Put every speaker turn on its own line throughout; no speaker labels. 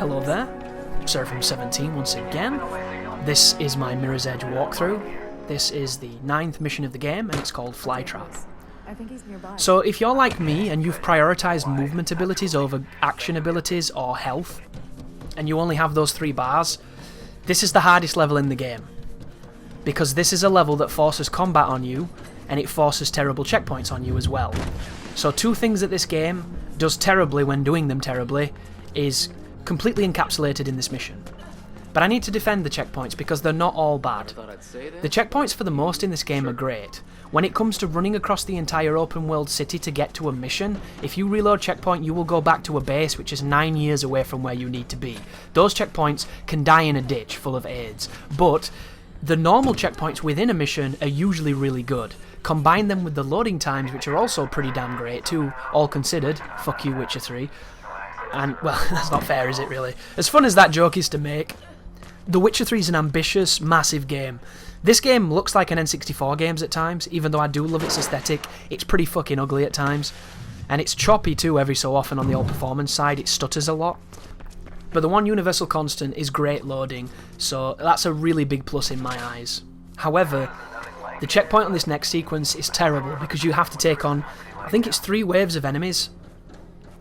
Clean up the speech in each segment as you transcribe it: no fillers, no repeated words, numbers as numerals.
Hello there, Seraphim17 once again. This is my Mirror's Edge walkthrough. This is the 9th mission of the game, and it's called Flytrap. So if you're like me and you've prioritised movement abilities over action abilities or health, and you only have those 3 bars, this is the hardest level in the game. Because this is a level that forces combat on you, and it forces terrible checkpoints on you as well. So 2 things that this game does terribly when doing them terribly is completely encapsulated in this mission. But I need to defend the checkpoints because they're not all bad. The checkpoints for the most in this game are great. When it comes to running across the entire open world city to get to a mission, if you reload checkpoint you will go back to a base which is 9 years away from where you need to be. Those checkpoints can die in a ditch full of AIDS, but the normal checkpoints within a mission are usually really good. Combine them with the loading times, which are also pretty damn great too, all considered. Fuck you, Witcher 3. And, well, that's not fair, is it really? As fun as that joke is to make, The Witcher 3 is an ambitious, massive game. This game looks like an N64 game at times, even though I do love its aesthetic. It's pretty fucking ugly at times. And it's choppy too every so often on the old performance side, it stutters a lot. But the one universal constant is great loading, so that's a really big plus in my eyes. However, the checkpoint on this next sequence is terrible because you have to take on, I think it's 3 waves of enemies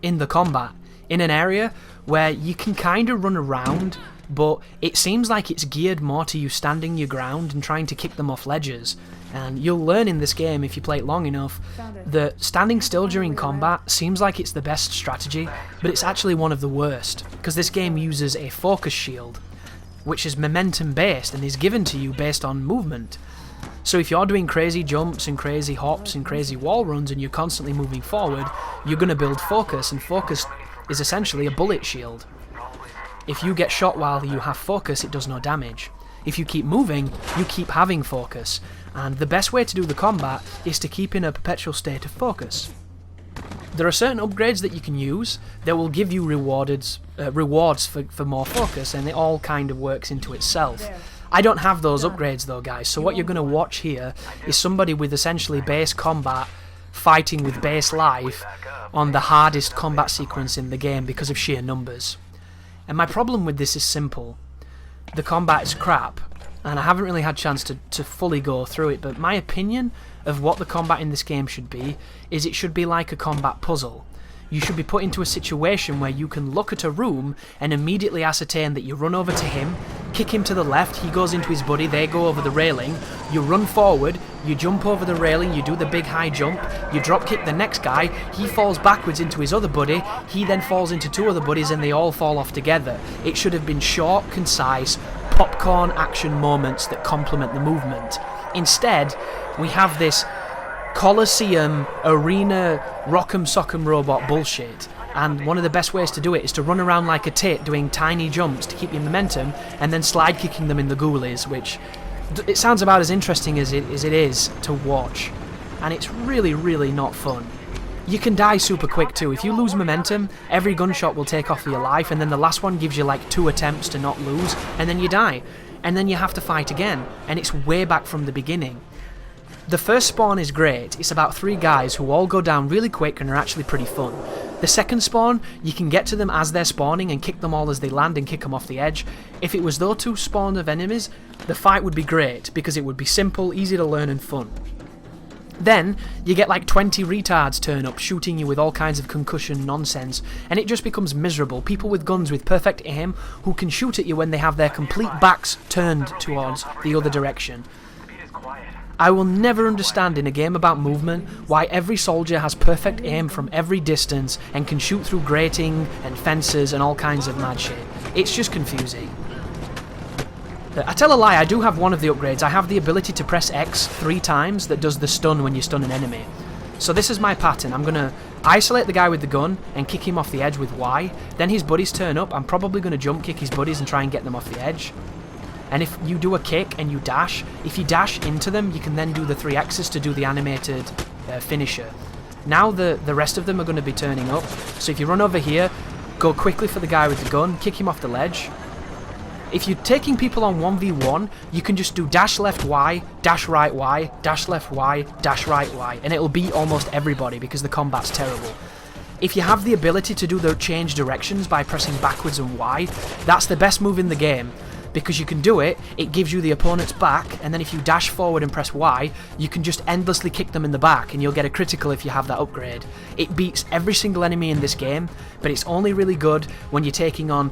in the combat, in an area where you can kind of run around, but it seems like it's geared more to you standing your ground and trying to kick them off ledges. And you'll learn in this game, if you play it long enough, that standing still during combat seems like it's the best strategy, but it's actually one of the worst, because this game uses a focus shield, which is momentum based and is given to you based on movement. So if you're doing crazy jumps and crazy hops and crazy wall runs and you're constantly moving forward, you're going to build focus, and focus is essentially a bullet shield. If you get shot while you have focus, it does no damage. If you keep moving, you keep having focus, and the best way to do the combat is to keep in a perpetual state of focus. There are certain upgrades that you can use that will give you rewards for more focus, and it all kind of works into itself. I don't have those upgrades though, guys, so what you're going to watch here is somebody with essentially base combat fighting with base life on the hardest combat sequence in the game because of sheer numbers. And my problem with this is simple. The combat is crap, and I haven't really had a chance to fully go through it, but my opinion of what the combat in this game should be is it should be like a combat puzzle. You should be put into a situation where you can look at a room and immediately ascertain that you run over to him, kick him to the left, he goes into his buddy, they go over the railing, you run forward, you jump over the railing, you do the big high jump, you drop kick the next guy, he falls backwards into his other buddy, he then falls into 2 other buddies and they all fall off together. It should have been short, concise, popcorn action moments that complement the movement. Instead, we have this Colosseum, arena, rock'em sock'em robot bullshit, and one of the best ways to do it is to run around like a tit doing tiny jumps to keep your momentum and then slide kicking them in the ghoulies, which it sounds about as interesting as it is to watch, and it's really, really not fun. You can die super quick too. If you lose momentum, every gunshot will take off your life, and then the last one gives you like 2 attempts to not lose, and then you die, and then you have to fight again, and it's way back from the beginning. The first spawn is great. It's about 3 guys who all go down really quick and are actually pretty fun. The second spawn, you can get to them as they're spawning and kick them all as they land and kick them off the edge. If it was those 2 spawn of enemies, the fight would be great because it would be simple, easy to learn and fun. Then, you get like 20 retards turn up shooting you with all kinds of concussion nonsense, and it just becomes miserable. People with guns with perfect aim who can shoot at you when they have their complete backs turned towards the other direction. I will never understand in a game about movement why every soldier has perfect aim from every distance and can shoot through grating and fences and all kinds of mad shit. It's just confusing. I tell a lie, I do have one of the upgrades. I have the ability to press X 3 times that does the stun when you stun an enemy. So this is my pattern. I'm going to isolate the guy with the gun and kick him off the edge with Y. Then his buddies turn up. I'm probably going to jump kick his buddies and try and get them off the edge. And if you do a kick and you dash, if you dash into them, you can then do the 3 X's to do the animated finisher. Now the rest of them are going to be turning up. So if you run over here, go quickly for the guy with the gun, kick him off the ledge. If you're taking people on 1v1, you can just do dash left Y, dash right Y, dash left Y, dash right Y, and it'll beat almost everybody because the combat's terrible. if you have the ability to do the change directions by pressing backwards and Y, that's the best move in the game. Because you can do it, it gives you the opponent's back, and then if you dash forward and press Y, you can just endlessly kick them in the back, and you'll get a critical if you have that upgrade. It beats every single enemy in this game, but it's only really good when you're taking on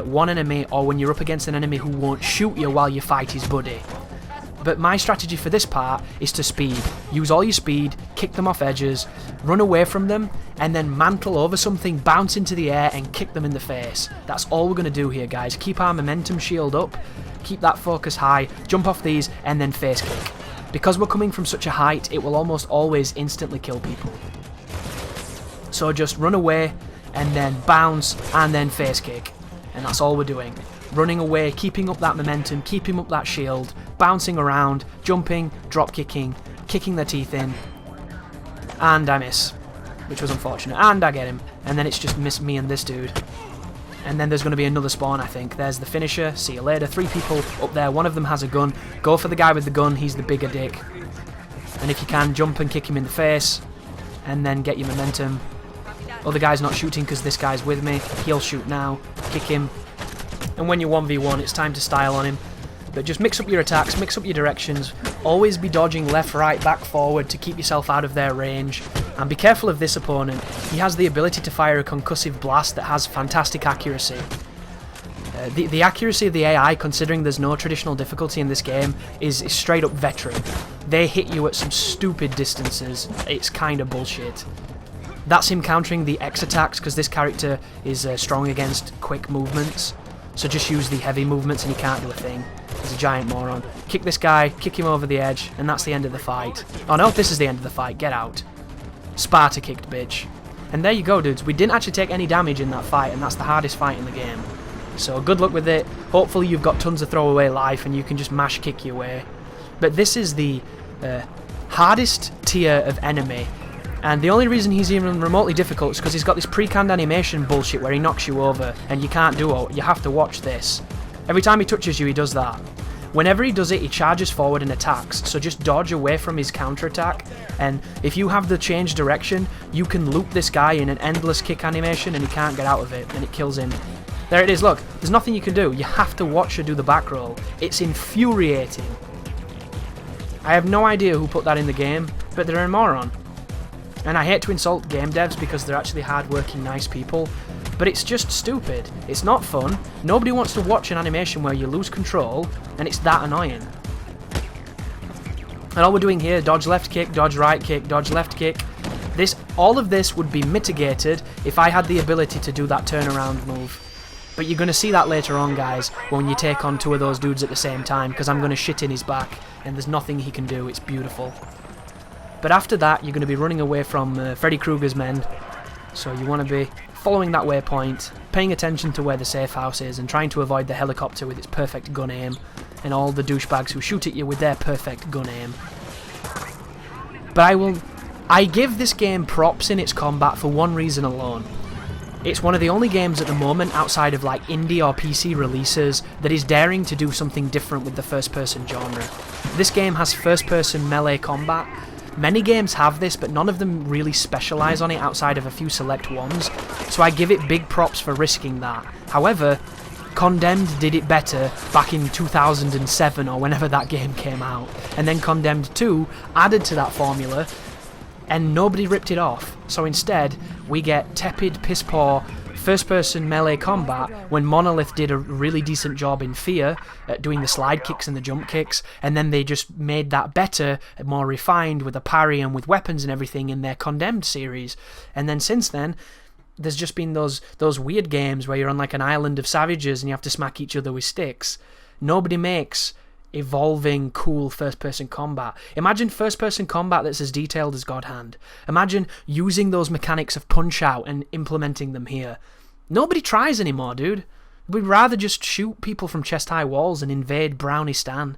one enemy, or when you're up against an enemy who won't shoot you while you fight his buddy. But my strategy for this part is to speed. Use all your speed, kick them off edges, run away from them, and then mantle over something, bounce into the air, and kick them in the face. That's all we're going to do here, guys. Keep our momentum shield up, keep that focus high, jump off these, and then face kick. Because we're coming from such a height, it will almost always instantly kill people. So just run away, and then bounce, and then face kick. And that's all we're doing. Running away, keeping up that momentum, keeping up that shield, bouncing around, jumping, drop kicking, kicking their teeth in, and I miss, which was unfortunate, and I get him, and then it's just me and this dude, and then there's going to be another spawn, I think. There's the finisher, see you later, 3 people up there, one of them has a gun, go for the guy with the gun, he's the bigger dick, and if you can, jump and kick him in the face, and then get your momentum. Other guy's not shooting because this guy's with me, he'll shoot now, kick him, and when you're 1v1, it's time to style on him. But just mix up your attacks, mix up your directions, always be dodging left, right, back, forward to keep yourself out of their range. And be careful of this opponent, he has the ability to fire a concussive blast that has fantastic accuracy. The accuracy of the AI, considering there's no traditional difficulty in this game, is straight up veteran. They hit you at some stupid distances, it's kinda bullshit. That's him countering the X attacks, because this character is strong against quick movements. So just use the heavy movements and he can't do a thing. He's a giant moron. Kick this guy, kick him over the edge, and that's the end of the fight. Oh no, this is the end of the fight. Get out. Sparta kicked, bitch. And there you go, dudes. We didn't actually take any damage in that fight, and that's the hardest fight in the game. So good luck with it. Hopefully you've got tons of throwaway life and you can just mash kick your way. But this is the hardest tier of enemy. And the only reason he's even remotely difficult is because he's got this pre-canned animation bullshit where he knocks you over and you can't do it. You have to watch this. Every time he touches you, he does that. Whenever he does it, he charges forward and attacks, so just dodge away from his counterattack, and if you have the change direction, you can loop this guy in an endless kick animation and he can't get out of it, and it kills him. There it is, look, there's nothing you can do. You have to watch her do the back roll. It's infuriating. I have no idea who put that in the game, but they're a moron. And I hate to insult game devs because they're actually hard-working, nice people, but it's just stupid. It's not fun. Nobody wants to watch an animation where you lose control, and it's that annoying. And all we're doing here, dodge left kick, dodge right kick, dodge left kick. All of this would be mitigated if I had the ability to do that turnaround move. But you're going to see that later on, guys, when you take on 2 of those dudes at the same time, because I'm going to shit in his back, and there's nothing he can do. It's beautiful. But after that, you're going to be running away from Freddy Krueger's men. So you want to be following that waypoint, paying attention to where the safe house is, and trying to avoid the helicopter with its perfect gun aim, and all the douchebags who shoot at you with their perfect gun aim. But I give this game props in its combat for one reason alone. It's one of the only games at the moment outside of like indie or PC releases that is daring to do something different with the first-person genre. This game has first-person melee combat. Many games have this, but none of them really specialise on it outside of a few select ones, so I give it big props for risking that. However, Condemned did it better back in 2007 or whenever that game came out, and then Condemned 2 added to that formula, and nobody ripped it off. So instead, we get tepid, piss-poor, first-person melee combat when Monolith did a really decent job in Fear at doing the slide kicks and the jump kicks, and then they just made that better, more refined with a parry and with weapons and everything in their Condemned series. And then since then, there's just been those weird games where you're on like an island of savages and you have to smack each other with sticks. Nobody makes evolving, cool first-person combat. Imagine first-person combat that's as detailed as God Hand. Imagine using those mechanics of Punch-Out and implementing them here. Nobody tries anymore, dude. We'd rather just shoot people from chest-high walls and invade Brownie Stan.